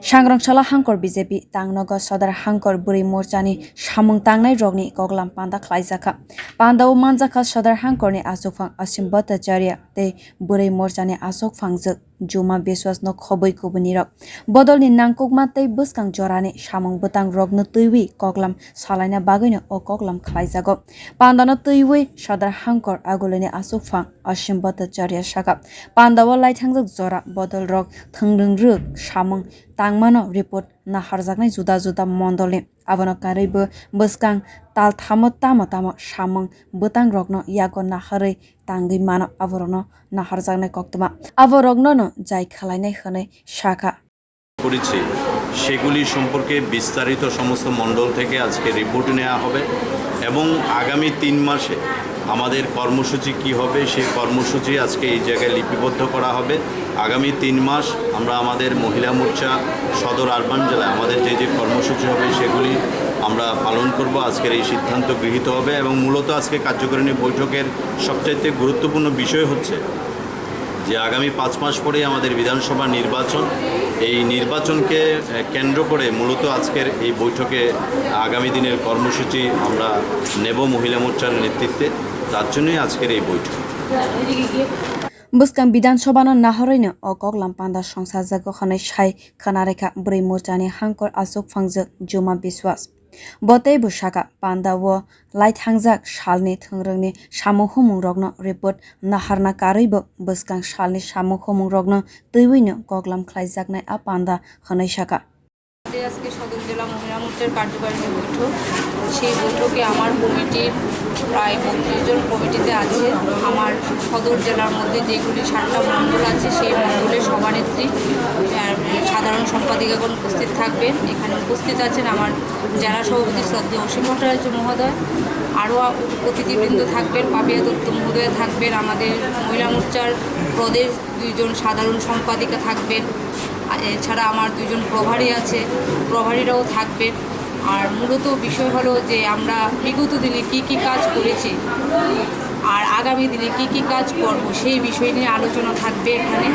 Sangrong sala hangkhor BJP tangnairogni Sadar hangkhor bwrwi murchani samung tangnairogni Koklam panda khwlaijak. Pandao manjaka Sadar hangkhorni asokphang asim bwtang tei bwrwi murchani asokphang juk juma biswas no khobui kubuni rok. Bodol ni nangkukma tei bwskang jorani samung bwtang rogno twiwi Koklam salaina bagui o Koklam khwlaijago. Panda no twiwi Sadar hangkhor agulini asokphang asim bwtang saka. Pandao laithangjak jora bodol rok thangrung ruk samung tangmano report na harjaknai juda juda mondolni abono karaibo bwskang tal thamo tamo samung bwtang rogno yago naharui tangui mano aborogno naharjaknai koktoma aborogno no jai khwlainai hwnai shaka করেছি সেগুলি সম্পর্কে বিস্তারিত সমস্ত মণ্ডল থেকে আজকে report নেওয়া হবে এবং আগামী 3 মাসে আমাদের কর্মসূচি কি হবে সেই কর্মসূচি আজকে এই জায়গায় লিপিবদ্ধ করা হবে। আগামী 3 মাস আমরা আমাদের মহিলা মোর্চা সদর আরবান জেলায় আমাদের যে কর্মসূচি হবে সেগুলি আমরা পালন করব। আজকের এই সিদ্ধান্ত গৃহীত হবে এবং মূলত আজকে কার্যকারিণী বৈঠকের সবচাইতে গুরুত্বপূর্ণ বিষয় হচ্ছে যে আগামী 5 মাস পরেই আমাদের বিধানসভা নির্বাচন। এই নির্বাচনকে কেন্দ্র করে মূলত আজকের এই বৈঠকে আগামী দিনের কর্মসূচি আমরা নেব মহিলা মোর্চার নেতৃত্বে, তার জন্যই আজকের এই বৈঠক। Bwskang bidansabha no naharino o Koklam panda songsajak hwnai sai khanarekha bwrwi murchani hangkhor asok phangjak juma biswas. Botei bushaka Pandao laithangjak salni thungrungni samung humung rogno report naharna karaibo bwskang salni samung humung rogno twiwino Koklam khwlaijaknai a panda hwnai saka. আজকে সদর জেলা মহিলা মোর্চার কার্যকারিণী বৈঠক। সেই বৈঠকে আমার কমিটির প্রায় 32 জন কমিটিতে আছে। আমার সদর জেলার মধ্যে যেগুলি 7টা মণ্ডল আছে সেই মণ্ডলের সভানেত্রী সাধারণ সম্পাদিকাগণ উপস্থিত থাকবেন। এখানে উপস্থিত আছেন আমার জেলা সভাপতি শ্রদ্ধেয় অসীম ভট্টাচার্য মহোদয়, আরও অতিথিবৃন্দ থাকবেন, পাপিয়া দত্ত মহোদয় থাকবেন, আমাদের মহিলা মোর্চার প্রদেশ 2 জন সাধারণ সম্পাদিকা থাকবেন, এছাড়া আমার 2 জন প্রভারী আছে, প্রভারীরাও থাকবেন। আর মূলত বিষয় হলো যে আমরা বিগত দিনে কী কাজ করেছি আর আগামী দিনে কী কাজ করব সেই বিষয় নিয়ে আলোচনা থাকবে। এখানে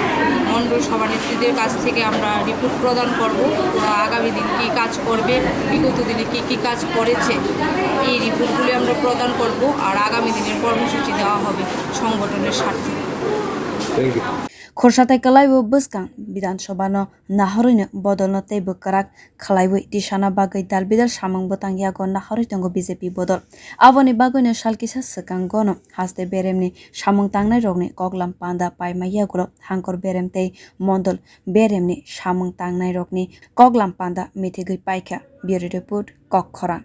মণ্ডল সভানেত্রীদের কাছ থেকে আমরা রিপোর্ট প্রদান করব, ওরা আগামী দিন কী কাজ করবে, বিগত দিনে কী কাজ করেছে এই রিপোর্টগুলি আমরা প্রদান করব আর আগামী দিনের কর্মসূচি দেওয়া হবে সংগঠনের স্বার্থে। Khorsatai kalaibo bwskang bidansabha no naharino bodol no tei bwkarak khlaiwi tisana bagui dalbidal samung bwtang yago naharui tongo BJP bodol. Aboni bagui no salkisa swkang gono haste beremni samung tangnairogni Koklam panda paimai yago hangkhor berem tei mondol beremni samung tangnairogni Koklam panda mithigui paikha. Bureau report Koklam.